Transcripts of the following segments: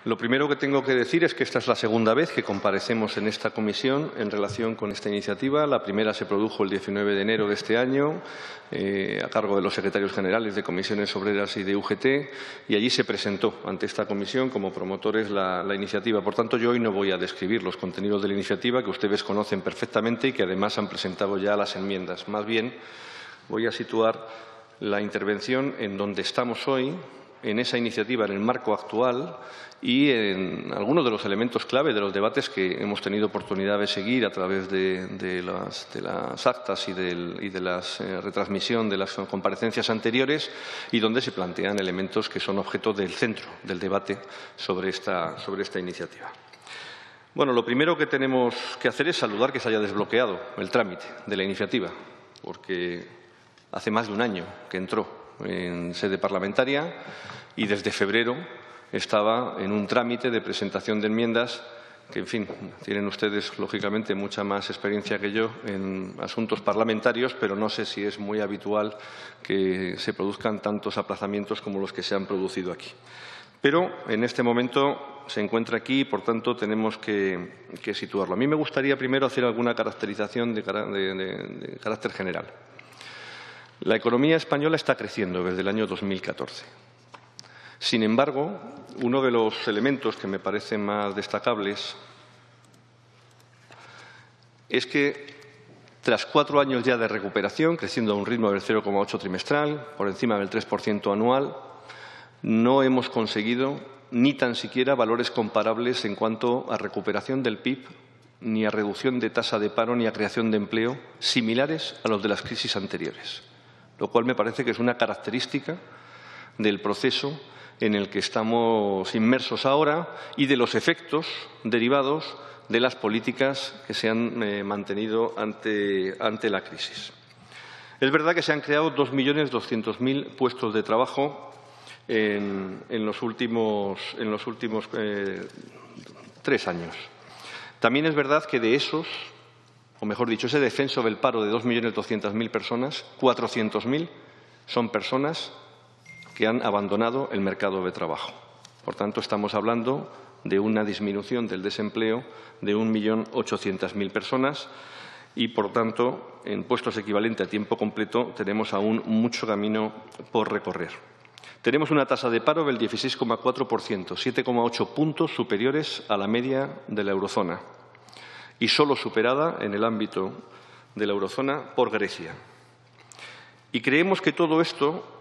Lo primero que tengo que decir es que esta es la segunda vez que comparecemos en esta comisión en relación con esta iniciativa. La primera se produjo el 19 de enero de este año, a cargo de los secretarios generales de Comisiones Obreras y de UGT, y allí se presentó ante esta comisión como promotores la iniciativa. Por tanto, yo hoy no voy a describir los contenidos de la iniciativa, que ustedes conocen perfectamente y que además han presentado ya las enmiendas. Más bien, voy a situar la intervención en donde estamos hoy, en esa iniciativa, en el marco actual y en algunos de los elementos clave de los debates que hemos tenido oportunidad de seguir a través de las actas y de la retransmisión de las comparecencias anteriores, y donde se plantean elementos que son objeto del centro del debate sobre esta iniciativa. Bueno, lo primero que tenemos que hacer es saludar que se haya desbloqueado el trámite de la iniciativa, porque hace más de un año que entró en sede parlamentaria y desde febrero estaba en un trámite de presentación de enmiendas que, en fin, tienen ustedes, lógicamente, mucha más experiencia que yo en asuntos parlamentarios, pero no sé si es muy habitual que se produzcan tantos aplazamientos como los que se han producido aquí. Pero en este momento se encuentra aquí y, por tanto, tenemos que situarlo. A mí me gustaría primero hacer alguna caracterización de carácter general. La economía española está creciendo desde el año 2014. Sin embargo, uno de los elementos que me parecen más destacables es que, tras 4 años ya de recuperación, creciendo a un ritmo del 0,8 trimestral, por encima del 3% anual, no hemos conseguido ni tan siquiera valores comparables en cuanto a recuperación del PIB, ni a reducción de tasa de paro, ni a creación de empleo, similares a los de las crisis anteriores, lo cual me parece que es una característica del proceso en el que estamos inmersos ahora y de los efectos derivados de las políticas que se han mantenido ante la crisis. Es verdad que se han creado 2.200.000 puestos de trabajo en los últimos 3 años. También es verdad que de esos, o mejor dicho, ese descenso del paro de 2.200.000 personas, 400.000 son personas que han abandonado el mercado de trabajo. Por tanto, estamos hablando de una disminución del desempleo de 1.800.000 personas y, por tanto, en puestos equivalentes a tiempo completo tenemos aún mucho camino por recorrer. Tenemos una tasa de paro del 16,4%, 7,8 puntos superiores a la media de la eurozona y solo superada en el ámbito de la eurozona por Grecia. Y creemos que todo esto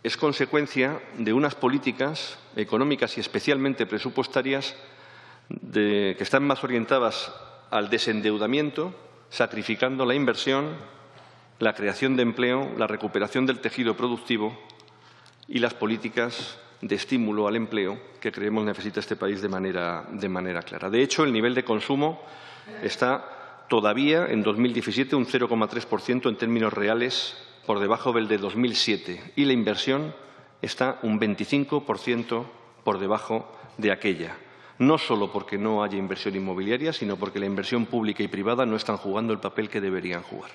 es consecuencia de unas políticas económicas y especialmente presupuestarias que están más orientadas al desendeudamiento, sacrificando la inversión, la creación de empleo, la recuperación del tejido productivo y las políticas de estímulo al empleo que creemos necesita este país de manera clara. De hecho, el nivel de consumo está todavía en 2017 un 0,3% en términos reales por debajo del de 2007 y la inversión está un 25% por debajo de aquella. No solo porque no haya inversión inmobiliaria, sino porque la inversión pública y privada no están jugando el papel que deberían jugar.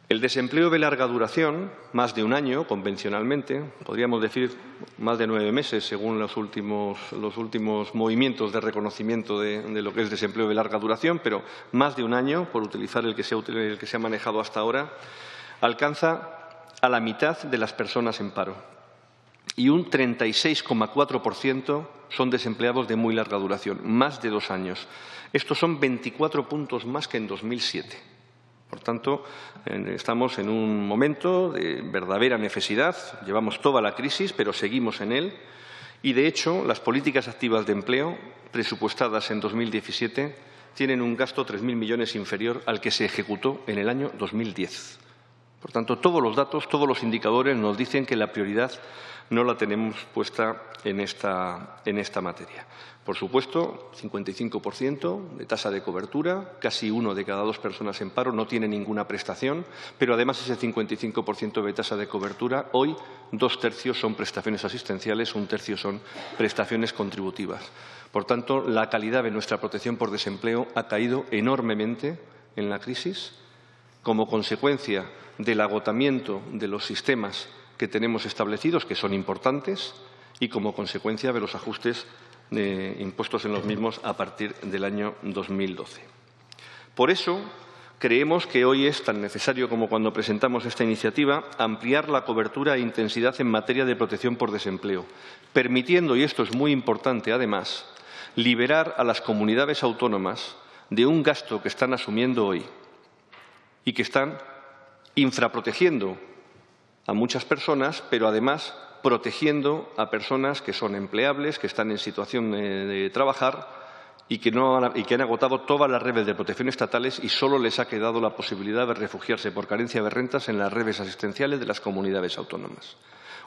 El desempleo de larga duración, más de un año convencionalmente, podríamos decir más de 9 meses según los últimos movimientos de reconocimiento de lo que es desempleo de larga duración, pero más de un año, por utilizar el que se ha manejado hasta ahora, alcanza a la mitad de las personas en paro y un 36,4% son desempleados de muy larga duración, más de 2 años. Estos son 24 puntos más que en 2007. Por tanto, estamos en un momento de verdadera necesidad. Llevamos toda la crisis, pero seguimos en él. Y, de hecho, las políticas activas de empleo presupuestadas en 2017 tienen un gasto 3.000 millones inferior al que se ejecutó en el año 2010. Por tanto, todos los datos, todos los indicadores nos dicen que la prioridad no la tenemos puesta en esta materia. Por supuesto, 55% de tasa de cobertura, casi 1 de cada 2 personas en paro no tiene ninguna prestación, pero además ese 55% de tasa de cobertura, hoy 2/3 son prestaciones asistenciales, 1/3 son prestaciones contributivas. Por tanto, la calidad de nuestra protección por desempleo ha caído enormemente en la crisis como consecuencia del agotamiento de los sistemas que tenemos establecidos, que son importantes, y como consecuencia de los ajustes impuestos en los mismos a partir del año 2012. Por eso, creemos que hoy es tan necesario como cuando presentamos esta iniciativa ampliar la cobertura e intensidad en materia de protección por desempleo, permitiendo, y esto es muy importante además, liberar a las comunidades autónomas de un gasto que están asumiendo hoy y que están infraprotegiendo a muchas personas, pero además protegiendo a personas que son empleables, que están en situación de trabajar y que han agotado todas las redes de protección estatales y solo les ha quedado la posibilidad de refugiarse por carencia de rentas en las redes asistenciales de las comunidades autónomas.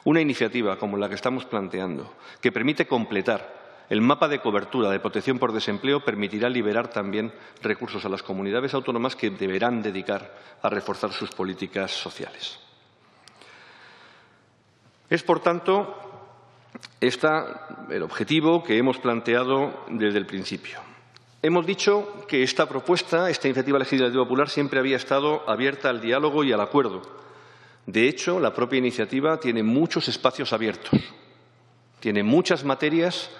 Una iniciativa como la que estamos planteando, que permite completar el mapa de cobertura de protección por desempleo, permitirá liberar también recursos a las comunidades autónomas que deberán dedicar a reforzar sus políticas sociales. Es, por tanto, el objetivo que hemos planteado desde el principio. Hemos dicho que esta propuesta, esta iniciativa legislativa popular, siempre había estado abierta al diálogo y al acuerdo. De hecho, la propia iniciativa tiene muchos espacios abiertos. Tiene muchas materias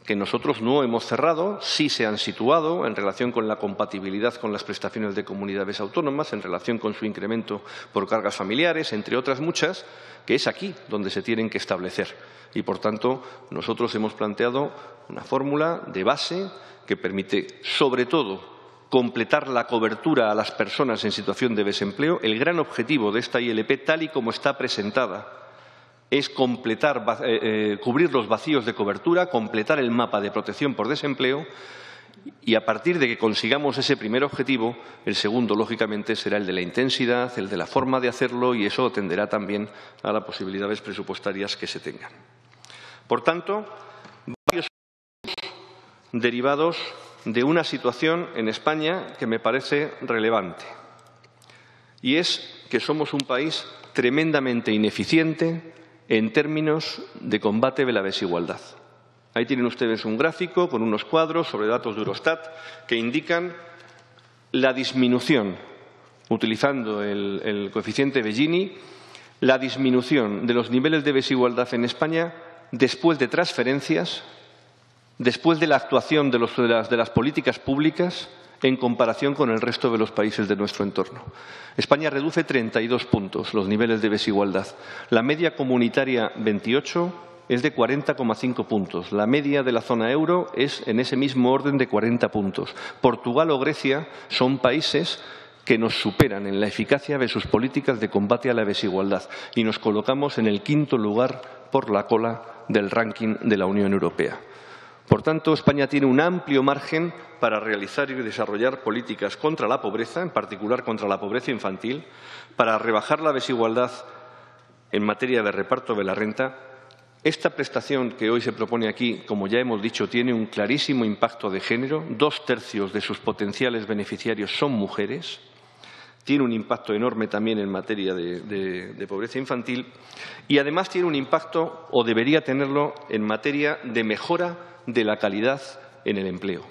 que nosotros no hemos cerrado, sí se han situado en relación con la compatibilidad con las prestaciones de comunidades autónomas, en relación con su incremento por cargas familiares, entre otras muchas, que es aquí donde se tienen que establecer. Y, por tanto, nosotros hemos planteado una fórmula de base que permite, sobre todo, completar la cobertura a las personas en situación de desempleo. El gran objetivo de esta ILP, tal y como está presentada, es cubrir los vacíos de cobertura, completar el mapa de protección por desempleo y, a partir de que consigamos ese primer objetivo, el segundo, lógicamente, será el de la intensidad, el de la forma de hacerlo, y eso atenderá también a las posibilidades presupuestarias que se tengan. Por tanto, varios derivados de una situación en España que me parece relevante, y es que somos un país tremendamente ineficiente en términos de combate de la desigualdad. Ahí tienen ustedes un gráfico con unos cuadros sobre datos de Eurostat que indican la disminución, utilizando el coeficiente de Gini, la disminución de los niveles de desigualdad en España después de transferencias, después de la actuación de las políticas públicas en comparación con el resto de los países de nuestro entorno. España reduce 32 puntos los niveles de desigualdad. La media comunitaria 28 es de 40,5 puntos. La media de la zona euro es en ese mismo orden de 40 puntos. Portugal o Grecia son países que nos superan en la eficacia de sus políticas de combate a la desigualdad y nos colocamos en el 5º lugar por la cola del ranking de la Unión Europea. Por tanto, España tiene un amplio margen para realizar y desarrollar políticas contra la pobreza, en particular contra la pobreza infantil, para rebajar la desigualdad en materia de reparto de la renta. Esta prestación que hoy se propone aquí, como ya hemos dicho, tiene un clarísimo impacto de género. 2/3 de sus potenciales beneficiarios son mujeres. Tiene un impacto enorme también en materia de pobreza infantil y, además, tiene un impacto, o debería tenerlo, en materia de mejora de la calidad en el empleo.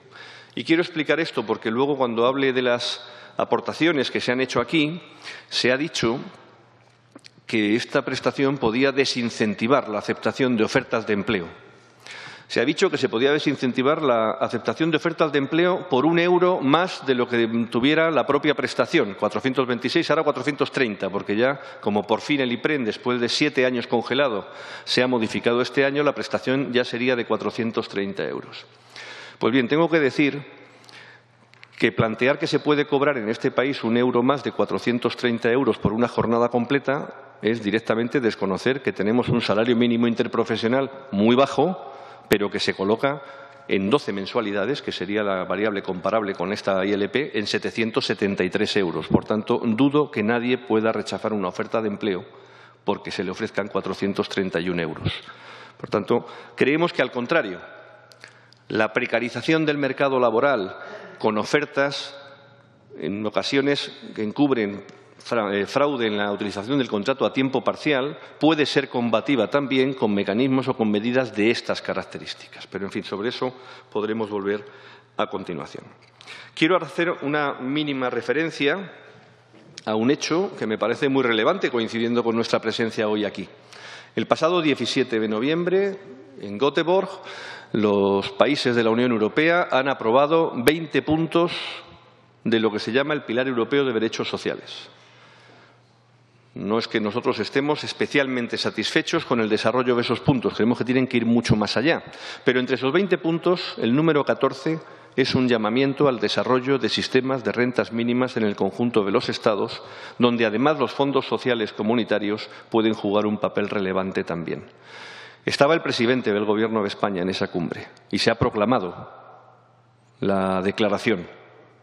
Y quiero explicar esto porque luego, cuando hable de las aportaciones que se han hecho aquí, se ha dicho que esta prestación podía desincentivar la aceptación de ofertas de empleo. Se ha dicho que se podía desincentivar la aceptación de ofertas de empleo por €1 más de lo que tuviera la propia prestación, 426, ahora 430, porque ya, como por fin el IPREN, después de 7 años congelado, se ha modificado este año, la prestación ya sería de 430 euros. Pues bien, tengo que decir que plantear que se puede cobrar en este país €1 más de 430 euros por una jornada completa es directamente desconocer que tenemos un salario mínimo interprofesional muy bajo, pero que se coloca en 12 mensualidades, que sería la variable comparable con esta ILP, en 773 euros. Por tanto, dudo que nadie pueda rechazar una oferta de empleo porque se le ofrezcan 431 euros. Por tanto, creemos que, al contrario, la precarización del mercado laboral con ofertas, en ocasiones, que encubren fraude en la utilización del contrato a tiempo parcial, puede ser combativa también con mecanismos o con medidas de estas características. Pero, en fin, sobre eso podremos volver a continuación. Quiero hacer una mínima referencia a un hecho que me parece muy relevante, coincidiendo con nuestra presencia hoy aquí. El pasado 17 de noviembre, en Göteborg, los países de la Unión Europea han aprobado 20 puntos de lo que se llama el Pilar Europeo de Derechos Sociales. No es que nosotros estemos especialmente satisfechos con el desarrollo de esos puntos, creemos que tienen que ir mucho más allá. Pero entre esos 20 puntos, el número 14 es un llamamiento al desarrollo de sistemas de rentas mínimas en el conjunto de los Estados, donde además los fondos sociales comunitarios pueden jugar un papel relevante también. Estaba el presidente del Gobierno de España en esa cumbre y se ha proclamado la declaración.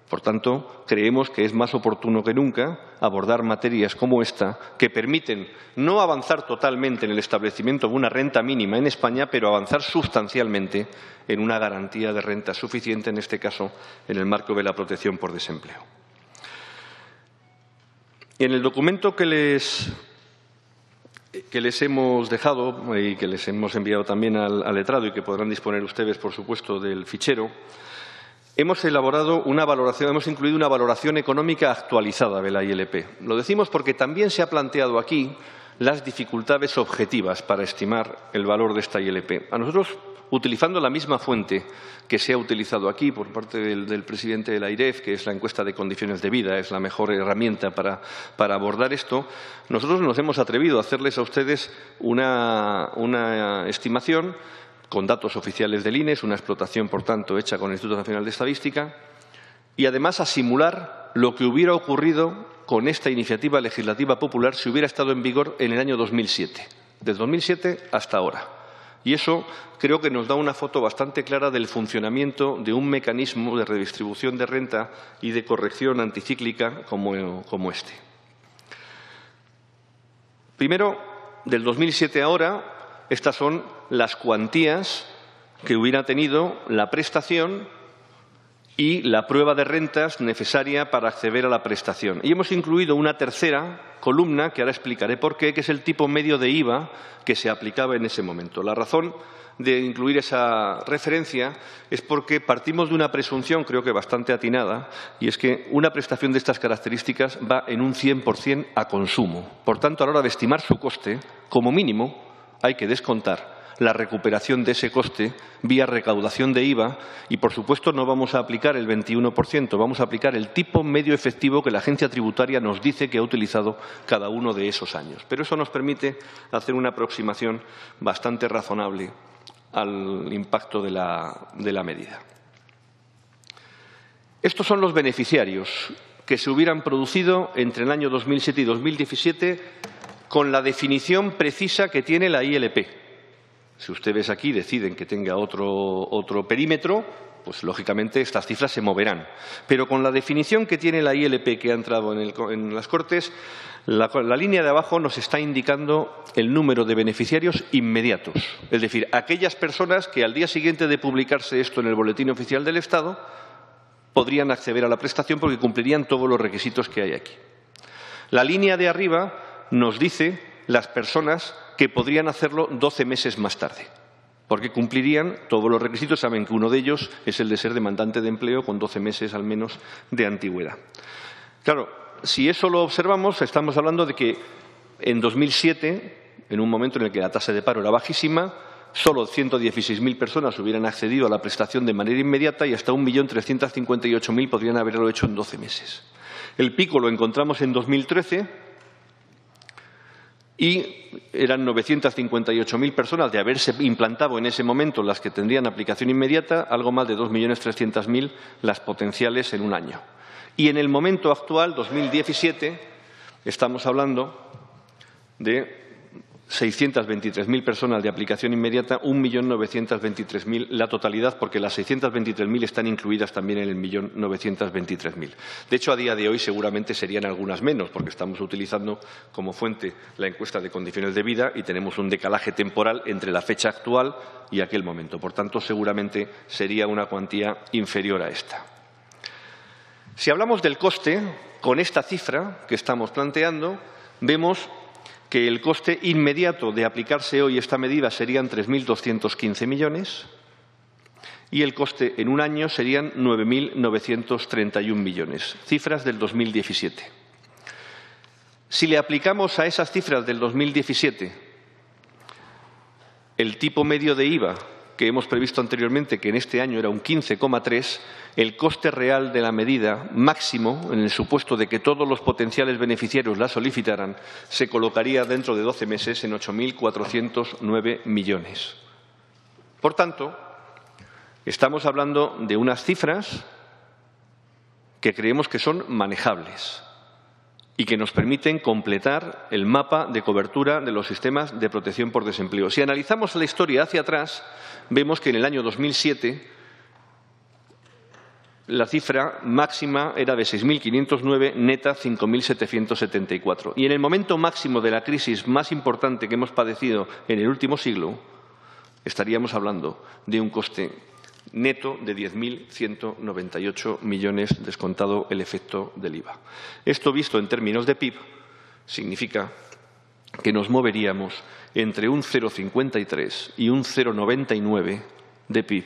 Por tanto, creemos que es más oportuno que nunca abordar materias como esta, que permiten no avanzar totalmente en el establecimiento de una renta mínima en España, pero avanzar sustancialmente en una garantía de renta suficiente, en este caso, en el marco de la protección por desempleo. En el documento que les hemos dejado y que les hemos enviado también al letrado y que podrán disponer ustedes, por supuesto, del fichero, hemos elaborado una valoración, hemos incluido una valoración económica actualizada de la ILP. Lo decimos porque también se ha planteado aquí las dificultades objetivas para estimar el valor de esta ILP. A nosotros, utilizando la misma fuente que se ha utilizado aquí por parte del presidente de la AIREF, que es la encuesta de condiciones de vida, es la mejor herramienta para abordar esto, nosotros nos hemos atrevido a hacerles a ustedes una estimación con datos oficiales del INE, es una explotación, por tanto, hecha con el Instituto Nacional de Estadística, y además a simular lo que hubiera ocurrido con esta iniciativa legislativa popular si hubiera estado en vigor en el año 2007, desde 2007 hasta ahora. Y eso creo que nos da una foto bastante clara del funcionamiento de un mecanismo de redistribución de renta y de corrección anticíclica como este. Primero, del 2007 a ahora, estas son las cuantías que hubiera tenido la prestación y la prueba de rentas necesaria para acceder a la prestación. Y hemos incluido una tercera columna, que ahora explicaré por qué, que es el tipo medio de IVA que se aplicaba en ese momento. La razón de incluir esa referencia es porque partimos de una presunción, creo que bastante atinada, y es que una prestación de estas características va en un 100% a consumo. Por tanto, a la hora de estimar su coste, como mínimo, hay que descontar la recuperación de ese coste vía recaudación de IVA y, por supuesto, no vamos a aplicar el 21%, vamos a aplicar el tipo medio efectivo que la agencia tributaria nos dice que ha utilizado cada uno de esos años. Pero eso nos permite hacer una aproximación bastante razonable al impacto de la medida. Estos son los beneficiarios que se hubieran producido entre el año 2007 y 2017 con la definición precisa que tiene la ILP. Si ustedes aquí deciden que tenga otro perímetro, pues lógicamente estas cifras se moverán. Pero con la definición que tiene la ILP que ha entrado en las Cortes, la línea de abajo nos está indicando el número de beneficiarios inmediatos. Es decir, aquellas personas que al día siguiente de publicarse esto en el Boletín Oficial del Estado podrían acceder a la prestación porque cumplirían todos los requisitos que hay aquí. La línea de arriba nos dice las personas que podrían hacerlo 12 meses más tarde, porque cumplirían todos los requisitos. Saben que uno de ellos es el de ser demandante de empleo con 12 meses al menos de antigüedad. Claro, si eso lo observamos, estamos hablando de que en 2007, en un momento en el que la tasa de paro era bajísima, solo 116.000 personas hubieran accedido a la prestación de manera inmediata y hasta 1.358.000 podrían haberlo hecho en 12 meses. El pico lo encontramos en 2013, y eran 958.000 personas de haberse implantado en ese momento las que tendrían aplicación inmediata, algo más de 2.300.000 las potenciales en un año. Y en el momento actual, 2017, estamos hablando de 623.000 personas de aplicación inmediata, 1.923.000 la totalidad, porque las 623.000 están incluidas también en el 1.923.000. De hecho, a día de hoy seguramente serían algunas menos, porque estamos utilizando como fuente la encuesta de condiciones de vida y tenemos un decalaje temporal entre la fecha actual y aquel momento. Por tanto, seguramente sería una cuantía inferior a esta. Si hablamos del coste, con esta cifra que estamos planteando, vemos que el coste inmediato de aplicarse hoy esta medida serían 3.215 millones y el coste en un año serían 9.931 millones, cifras del 2017. Si le aplicamos a esas cifras del 2017 el tipo medio de IVA que hemos previsto anteriormente, que en este año era un 15,3, el coste real de la medida máximo, en el supuesto de que todos los potenciales beneficiarios la solicitaran, se colocaría dentro de 12 meses en 8.409 millones. Por tanto, estamos hablando de unas cifras que creemos que son manejables y que nos permiten completar el mapa de cobertura de los sistemas de protección por desempleo. Si analizamos la historia hacia atrás, vemos que en el año 2007 la cifra máxima era de 6.509, neta 5.774. Y en el momento máximo de la crisis más importante que hemos padecido en el último siglo, estaríamos hablando de un coste neto de 10.198 millones, descontado el efecto del IVA. Esto, visto en términos de PIB, significa que nos moveríamos entre un 0,53 y un 0,99 de PIB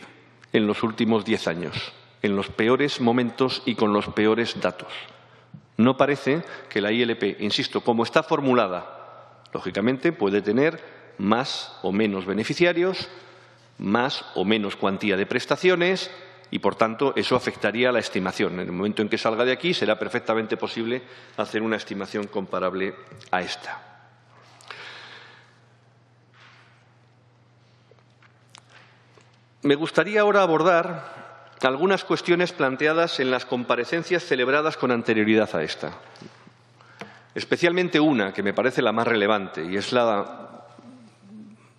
en los últimos 10 años, en los peores momentos y con los peores datos. No parece que la ILP, insisto, como está formulada, lógicamente puede tener más o menos beneficiarios, más o menos cuantía de prestaciones y, por tanto, eso afectaría a la estimación. En el momento en que salga de aquí será perfectamente posible hacer una estimación comparable a esta. Me gustaría ahora abordar algunas cuestiones planteadas en las comparecencias celebradas con anterioridad a esta. Especialmente una que me parece la más relevante, y es la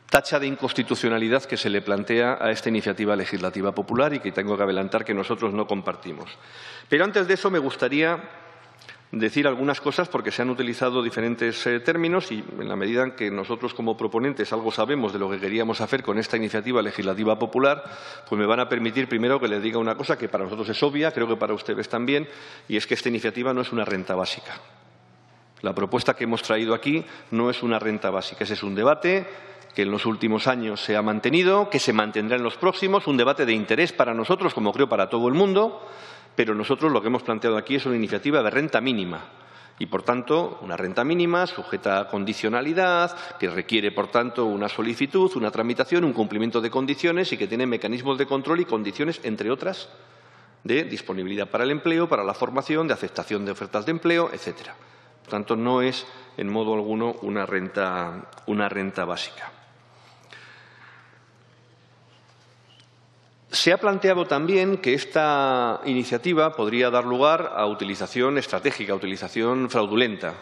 tacha de inconstitucionalidad que se le plantea a esta iniciativa legislativa popular y que tengo que adelantar que nosotros no compartimos. Pero antes de eso me gustaría decir algunas cosas porque se han utilizado diferentes términos y en la medida en que nosotros como proponentes algo sabemos de lo que queríamos hacer con esta iniciativa legislativa popular, pues me van a permitir primero que les diga una cosa que para nosotros es obvia, creo que para ustedes también, y es que esta iniciativa no es una renta básica. La propuesta que hemos traído aquí no es una renta básica, ese es un debate que en los últimos años se ha mantenido, que se mantendrá en los próximos, un debate de interés para nosotros, como creo para todo el mundo, pero nosotros lo que hemos planteado aquí es una iniciativa de renta mínima y, por tanto, una renta mínima sujeta a condicionalidad, que requiere, por tanto, una solicitud, una tramitación, un cumplimiento de condiciones y que tiene mecanismos de control y condiciones, entre otras, de disponibilidad para el empleo, para la formación, de aceptación de ofertas de empleo, etcétera. Por tanto, no es en modo alguno una renta básica. Se ha planteado también que esta iniciativa podría dar lugar a utilización estratégica, a utilización fraudulenta.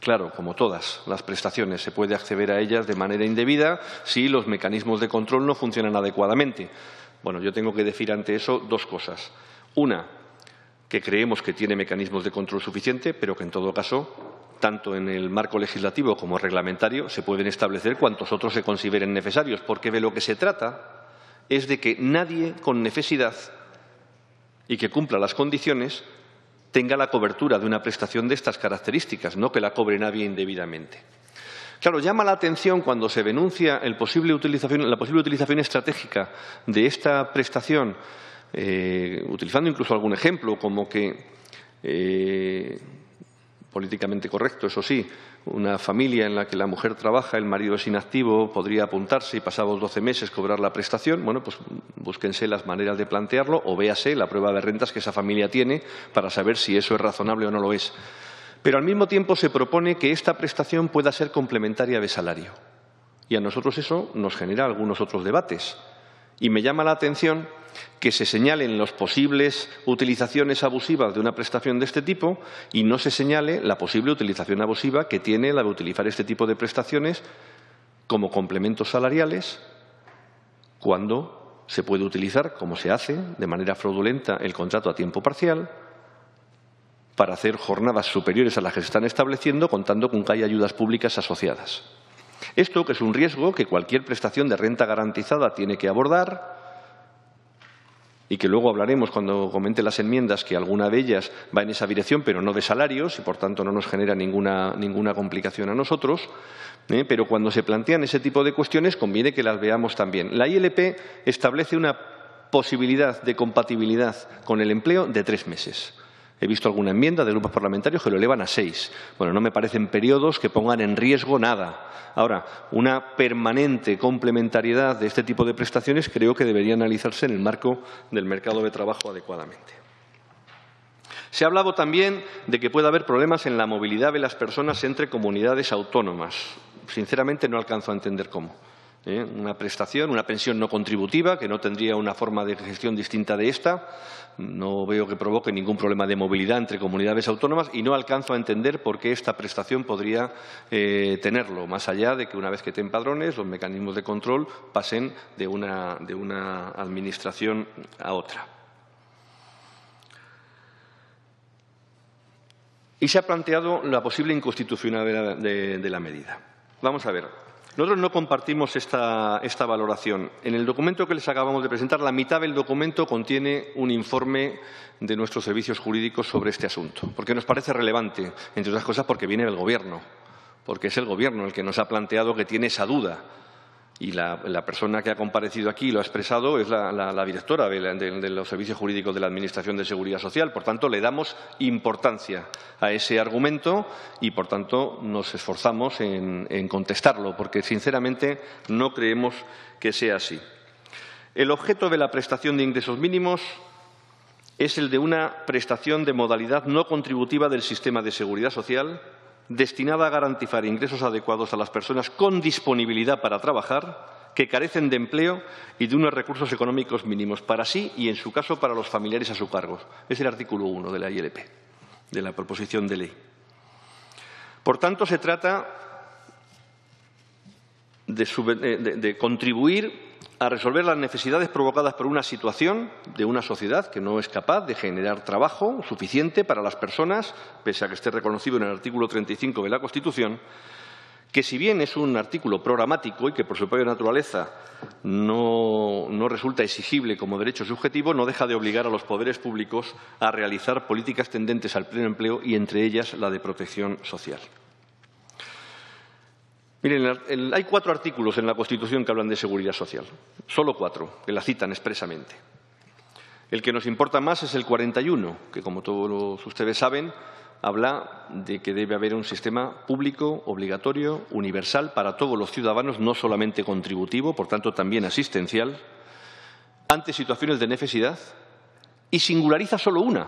Claro, como todas las prestaciones, se puede acceder a ellas de manera indebida si los mecanismos de control no funcionan adecuadamente. Bueno, yo tengo que decir ante eso dos cosas. Una, que creemos que tiene mecanismos de control suficiente, pero que en todo caso, tanto en el marco legislativo como reglamentario, se pueden establecer cuantos otros se consideren necesarios, porque de lo que se trata es de que nadie con necesidad y que cumpla las condiciones tenga la cobertura de una prestación de estas características, no que la cobre nadie indebidamente. Claro, llama la atención cuando se denuncia la posible utilización estratégica de esta prestación, utilizando incluso algún ejemplo, como que, políticamente correcto, eso sí, una familia en la que la mujer trabaja, el marido es inactivo, podría apuntarse y pasados 12 meses cobrar la prestación. Bueno, pues búsquense las maneras de plantearlo o véase la prueba de rentas que esa familia tiene para saber si eso es razonable o no lo es. Pero al mismo tiempo se propone que esta prestación pueda ser complementaria de salario. Y a nosotros eso nos genera algunos otros debates. Y me llama la atención que se señalen las posibles utilizaciones abusivas de una prestación de este tipo y no se señale la posible utilización abusiva que tiene la de utilizar este tipo de prestaciones como complementos salariales cuando se puede utilizar, como se hace, de manera fraudulenta el contrato a tiempo parcial para hacer jornadas superiores a las que se están estableciendo, contando con que hay ayudas públicas asociadas. Esto, que es un riesgo que cualquier prestación de renta garantizada tiene que abordar y que luego hablaremos cuando comente las enmiendas, que alguna de ellas va en esa dirección, pero no de salarios y, por tanto, no nos genera ninguna complicación a nosotros. Pero cuando se plantean ese tipo de cuestiones conviene que las veamos también. La ILP establece una posibilidad de compatibilidad con el empleo de 3 meses. He visto alguna enmienda de grupos parlamentarios que lo elevan a 6. Bueno, no me parecen periodos que pongan en riesgo nada. Ahora, una permanente complementariedad de este tipo de prestaciones creo que debería analizarse en el marco del mercado de trabajo adecuadamente. Se ha hablado también de que puede haber problemas en la movilidad de las personas entre comunidades autónomas. Sinceramente, no alcanzo a entender cómo. Una prestación, una pensión no contributiva, que no tendría una forma de gestión distinta de esta. No veo que provoque ningún problema de movilidad entre comunidades autónomas y no alcanzo a entender por qué esta prestación podría tenerlo, más allá de que una vez que te empadrones, los mecanismos de control pasen de una administración a otra. Y se ha planteado la posible inconstitucionalidad de la medida. Vamos a ver. Nosotros no compartimos esta valoración. En el documento que les acabamos de presentar, la mitad del documento contiene un informe de nuestros servicios jurídicos sobre este asunto, porque nos parece relevante, entre otras cosas porque viene del Gobierno, porque es el Gobierno el que nos ha planteado que tiene esa duda. Y la persona que ha comparecido aquí y lo ha expresado es la directora de los servicios jurídicos de la Administración de Seguridad Social. Por tanto, le damos importancia a ese argumento y, por tanto, nos esforzamos en contestarlo, porque, sinceramente, no creemos que sea así. El objeto de la prestación de ingresos mínimos es el de una prestación de modalidad no contributiva del sistema de seguridad social, destinada a garantizar ingresos adecuados a las personas con disponibilidad para trabajar, que carecen de empleo y de unos recursos económicos mínimos para sí y, en su caso, para los familiares a su cargo. Es el artículo 1 de la ILP, de la proposición de ley. Por tanto, se trata de contribuir a resolver las necesidades provocadas por una situación de una sociedad que no es capaz de generar trabajo suficiente para las personas, pese a que esté reconocido en el artículo 35 de la Constitución, que si bien es un artículo programático y que por su propia naturaleza no resulta exigible como derecho subjetivo, no deja de obligar a los poderes públicos a realizar políticas tendentes al pleno empleo y, entre ellas, la de protección social. Miren, hay 4 artículos en la Constitución que hablan de seguridad social, solo 4, que la citan expresamente. El que nos importa más es el 41, que, como todos ustedes saben, habla de que debe haber un sistema público, obligatorio, universal para todos los ciudadanos, no solamente contributivo, por tanto también asistencial, ante situaciones de necesidad, y singulariza solo una,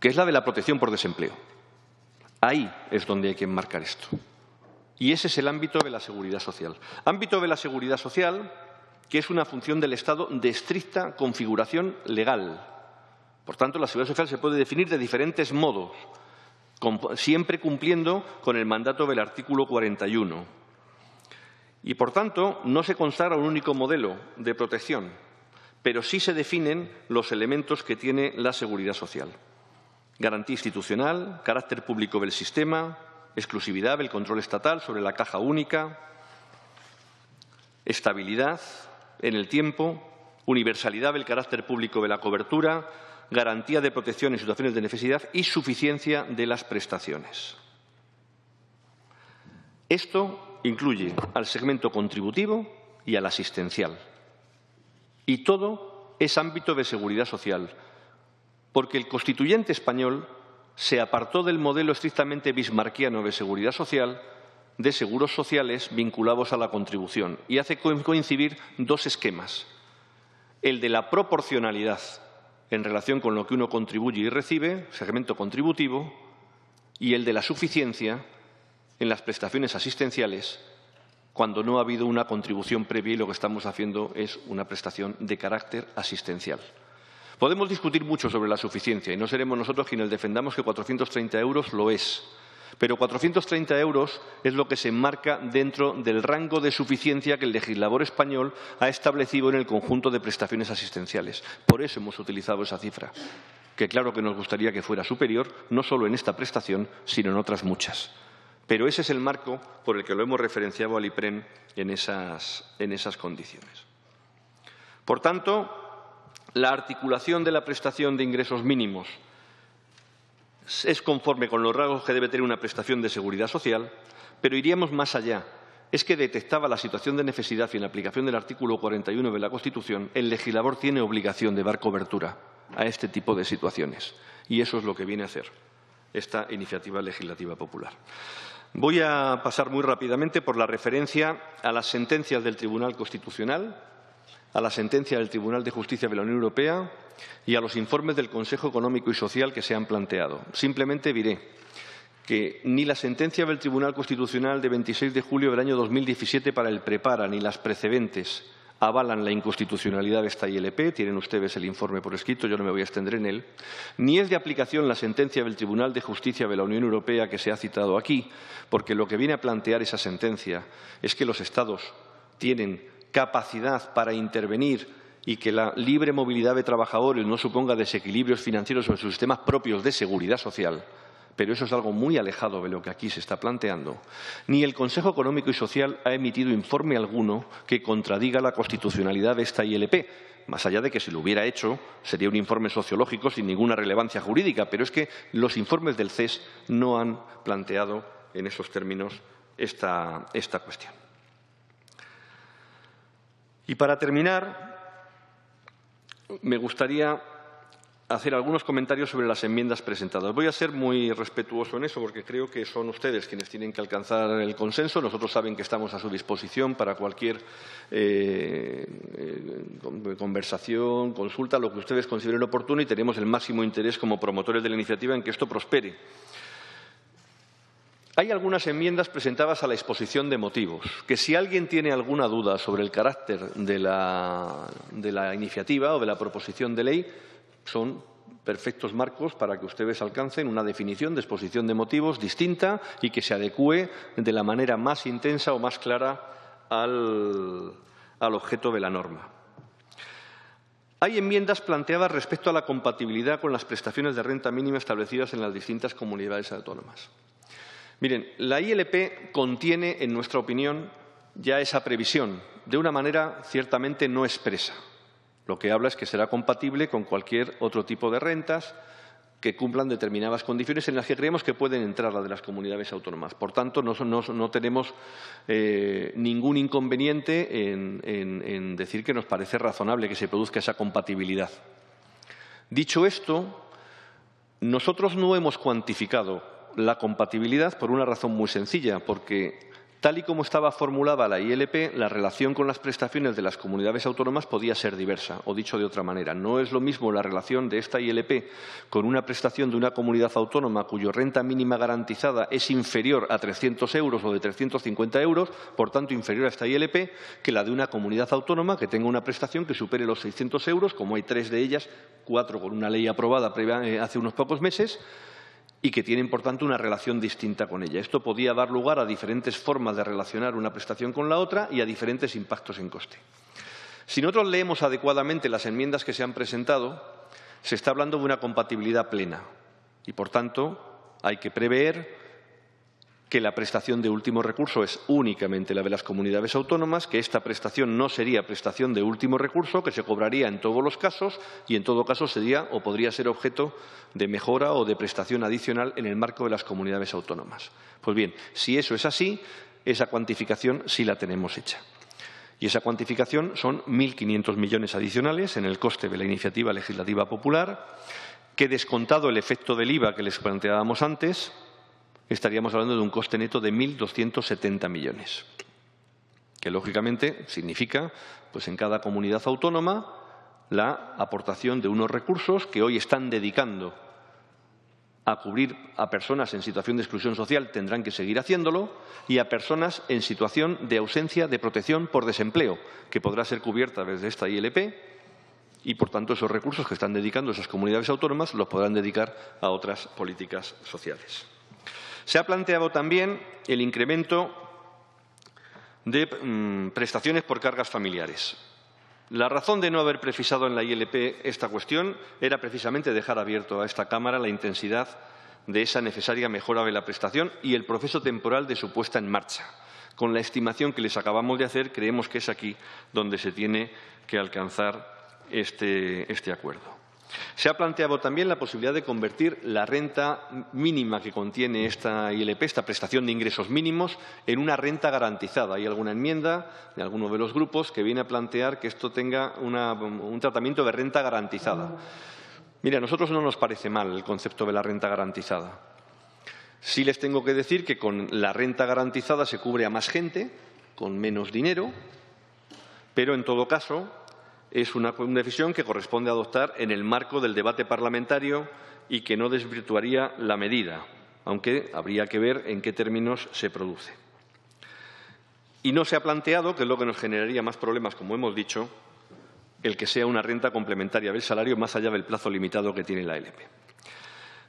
que es la de la protección por desempleo. Ahí es donde hay que enmarcar esto. Y ese es el ámbito de la seguridad social. Ámbito de la seguridad social que es una función del Estado de estricta configuración legal. Por tanto, la seguridad social se puede definir de diferentes modos, siempre cumpliendo con el mandato del artículo 41. Y, por tanto, no se consagra un único modelo de protección, pero sí se definen los elementos que tiene la seguridad social. Garantía institucional, carácter público del sistema, exclusividad del control estatal sobre la caja única, estabilidad en el tiempo, universalidad del carácter público de la cobertura, garantía de protección en situaciones de necesidad y suficiencia de las prestaciones. Esto incluye al segmento contributivo y al asistencial. Y todo es ámbito de seguridad social, porque el constituyente español se apartó del modelo estrictamente bismarckiano de seguridad social, de seguros sociales vinculados a la contribución, y hace coincidir 2 esquemas. El de la proporcionalidad en relación con lo que uno contribuye y recibe, segmento contributivo, y el de la suficiencia en las prestaciones asistenciales, cuando no ha habido una contribución previa y lo que estamos haciendo es una prestación de carácter asistencial. Podemos discutir mucho sobre la suficiencia y no seremos nosotros quienes defendamos que 430 euros lo es. Pero 430 euros es lo que se enmarca dentro del rango de suficiencia que el legislador español ha establecido en el conjunto de prestaciones asistenciales. Por eso hemos utilizado esa cifra, que claro que nos gustaría que fuera superior, no solo en esta prestación, sino en otras muchas. Pero ese es el marco por el que lo hemos referenciado al IPREN en esas condiciones. Por tanto, la articulación de la prestación de ingresos mínimos es conforme con los rasgos que debe tener una prestación de seguridad social, pero iríamos más allá. Es que detectaba la situación de necesidad y en la aplicación del artículo 41 de la Constitución, el legislador tiene obligación de dar cobertura a este tipo de situaciones. Y eso es lo que viene a hacer esta iniciativa legislativa popular. Voy a pasar muy rápidamente por la referencia a las sentencias del Tribunal Constitucional, a la sentencia del Tribunal de Justicia de la Unión Europea y a los informes del Consejo Económico y Social que se han planteado. Simplemente diré que ni la sentencia del Tribunal Constitucional de 26 de julio del año 2017 para el Prepara ni las precedentes avalan la inconstitucionalidad de esta ILP. Tienen ustedes el informe por escrito, yo no me voy a extender en él. Ni es de aplicación la sentencia del Tribunal de Justicia de la Unión Europea que se ha citado aquí, porque lo que viene a plantear esa sentencia es que los Estados tienen capacidad para intervenir y que la libre movilidad de trabajadores no suponga desequilibrios financieros en sus sistemas propios de seguridad social. Pero eso es algo muy alejado de lo que aquí se está planteando. Ni el Consejo Económico y Social ha emitido informe alguno que contradiga la constitucionalidad de esta ILP, más allá de que si lo hubiera hecho sería un informe sociológico sin ninguna relevancia jurídica, pero es que los informes del CES no han planteado en esos términos esta cuestión. Y para terminar, me gustaría hacer algunos comentarios sobre las enmiendas presentadas. Voy a ser muy respetuoso en eso porque creo que son ustedes quienes tienen que alcanzar el consenso. Nosotros saben que estamos a su disposición para cualquier conversación, consulta, lo que ustedes consideren oportuno y tenemos el máximo interés como promotores de la iniciativa en que esto prospere. Hay algunas enmiendas presentadas a la exposición de motivos, que si alguien tiene alguna duda sobre el carácter de la iniciativa o de la proposición de ley, son perfectos marcos para que ustedes alcancen una definición de exposición de motivos distinta y que se adecúe de la manera más intensa o más clara al objeto de la norma. Hay enmiendas planteadas respecto a la compatibilidad con las prestaciones de renta mínima establecidas en las distintas comunidades autónomas. Miren, la ILP contiene, en nuestra opinión, ya esa previsión, de una manera ciertamente no expresa. Lo que habla es que será compatible con cualquier otro tipo de rentas que cumplan determinadas condiciones en las que creemos que pueden entrar las de las comunidades autónomas. Por tanto, no tenemos ningún inconveniente en decir que nos parece razonable que se produzca esa compatibilidad. Dicho esto, nosotros no hemos cuantificado la compatibilidad por una razón muy sencilla, porque tal y como estaba formulada la ILP, la relación con las prestaciones de las comunidades autónomas podía ser diversa, o dicho de otra manera, no es lo mismo la relación de esta ILP con una prestación de una comunidad autónoma cuya renta mínima garantizada es inferior a 300 euros o de 350 euros, por tanto inferior a esta ILP, que la de una comunidad autónoma que tenga una prestación que supere los 600 euros, como hay 3 de ellas, 4 con una ley aprobada hace unos pocos meses, y que tienen, por tanto, una relación distinta con ella. Esto podía dar lugar a diferentes formas de relacionar una prestación con la otra y a diferentes impactos en coste. Si nosotros leemos adecuadamente las enmiendas que se han presentado, se está hablando de una compatibilidad plena y, por tanto, hay que prever que la prestación de último recurso es únicamente la de las comunidades autónomas, que esta prestación no sería prestación de último recurso, que se cobraría en todos los casos y, en todo caso, sería o podría ser objeto de mejora o de prestación adicional en el marco de las comunidades autónomas. Pues bien, si eso es así, esa cuantificación sí la tenemos hecha. Y esa cuantificación son 1.500 millones adicionales en el coste de la iniciativa legislativa popular, que descontado el efecto del IVA que les planteábamos antes, estaríamos hablando de un coste neto de 1.270 millones, que lógicamente significa, pues en cada comunidad autónoma, la aportación de unos recursos que hoy están dedicando a cubrir a personas en situación de exclusión social, tendrán que seguir haciéndolo, y a personas en situación de ausencia de protección por desempleo, que podrá ser cubierta desde esta ILP, y por tanto esos recursos que están dedicando esas comunidades autónomas los podrán dedicar a otras políticas sociales. Se ha planteado también el incremento de prestaciones por cargas familiares. La razón de no haber precisado en la ILP esta cuestión era precisamente dejar abierto a esta Cámara la intensidad de esa necesaria mejora de la prestación y el proceso temporal de su puesta en marcha. Con la estimación que les acabamos de hacer, creemos que es aquí donde se tiene que alcanzar este acuerdo. Se ha planteado también la posibilidad de convertir la renta mínima que contiene esta ILP, esta prestación de ingresos mínimos, en una renta garantizada. Hay alguna enmienda de alguno de los grupos que viene a plantear que esto tenga un tratamiento de renta garantizada. Mira, a nosotros no nos parece mal el concepto de la renta garantizada. Sí les tengo que decir que con la renta garantizada se cubre a más gente, con menos dinero, pero en todo caso es una decisión que corresponde adoptar en el marco del debate parlamentario y que no desvirtuaría la medida, aunque habría que ver en qué términos se produce. Y no se ha planteado, que es lo que nos generaría más problemas, como hemos dicho, el que sea una renta complementaria del salario más allá del plazo limitado que tiene la LP.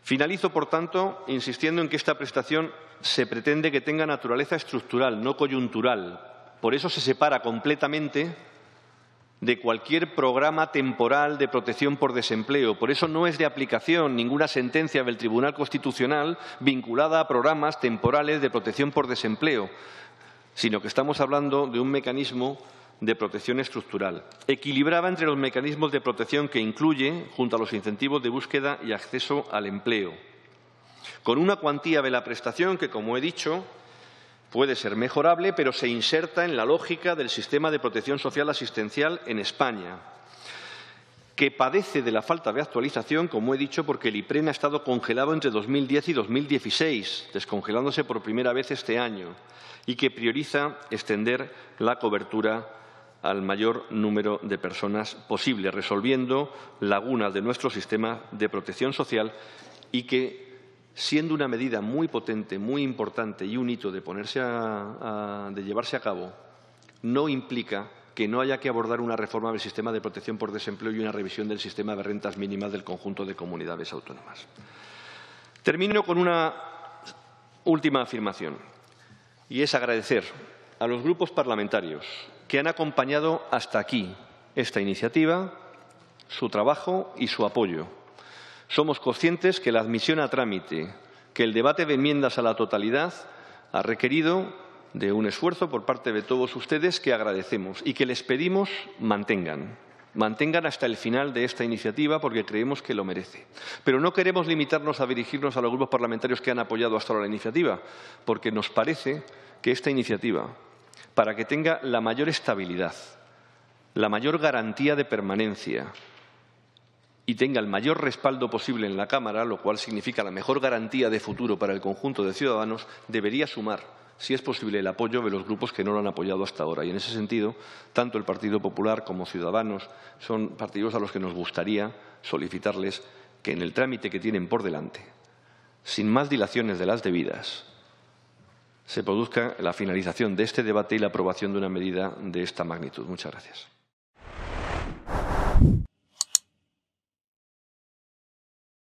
Finalizo, por tanto, insistiendo en que esta prestación se pretende que tenga naturaleza estructural, no coyuntural. Por eso se separa completamente de cualquier programa temporal de protección por desempleo. Por eso no es de aplicación ninguna sentencia del Tribunal Constitucional vinculada a programas temporales de protección por desempleo, sino que estamos hablando de un mecanismo de protección estructural, equilibrada entre los mecanismos de protección que incluye, junto a los incentivos de búsqueda y acceso al empleo, con una cuantía de la prestación que, como he dicho, puede ser mejorable, pero se inserta en la lógica del sistema de protección social asistencial en España, que padece de la falta de actualización, como he dicho, porque el IPREN ha estado congelado entre 2010 y 2016, descongelándose por primera vez este año, y que prioriza extender la cobertura al mayor número de personas posible, resolviendo lagunas de nuestro sistema de protección social y que, siendo una medida muy potente, muy importante y un hito de llevarse a cabo, no implica que no haya que abordar una reforma del sistema de protección por desempleo y una revisión del sistema de rentas mínimas del conjunto de comunidades autónomas. Termino con una última afirmación, y es agradecer a los grupos parlamentarios que han acompañado hasta aquí esta iniciativa, su trabajo y su apoyo. Somos conscientes que la admisión a trámite, que el debate de enmiendas a la totalidad ha requerido de un esfuerzo por parte de todos ustedes que agradecemos y que les pedimos mantengan hasta el final de esta iniciativa porque creemos que lo merece. Pero no queremos limitarnos a dirigirnos a los grupos parlamentarios que han apoyado hasta ahora la iniciativa, porque nos parece que esta iniciativa, para que tenga la mayor estabilidad, la mayor garantía de permanencia y tenga el mayor respaldo posible en la Cámara, lo cual significa la mejor garantía de futuro para el conjunto de ciudadanos, debería sumar, si es posible, el apoyo de los grupos que no lo han apoyado hasta ahora. Y en ese sentido, tanto el Partido Popular como Ciudadanos son partidos a los que nos gustaría solicitarles que en el trámite que tienen por delante, sin más dilaciones de las debidas, se produzca la finalización de este debate y la aprobación de una medida de esta magnitud. Muchas gracias.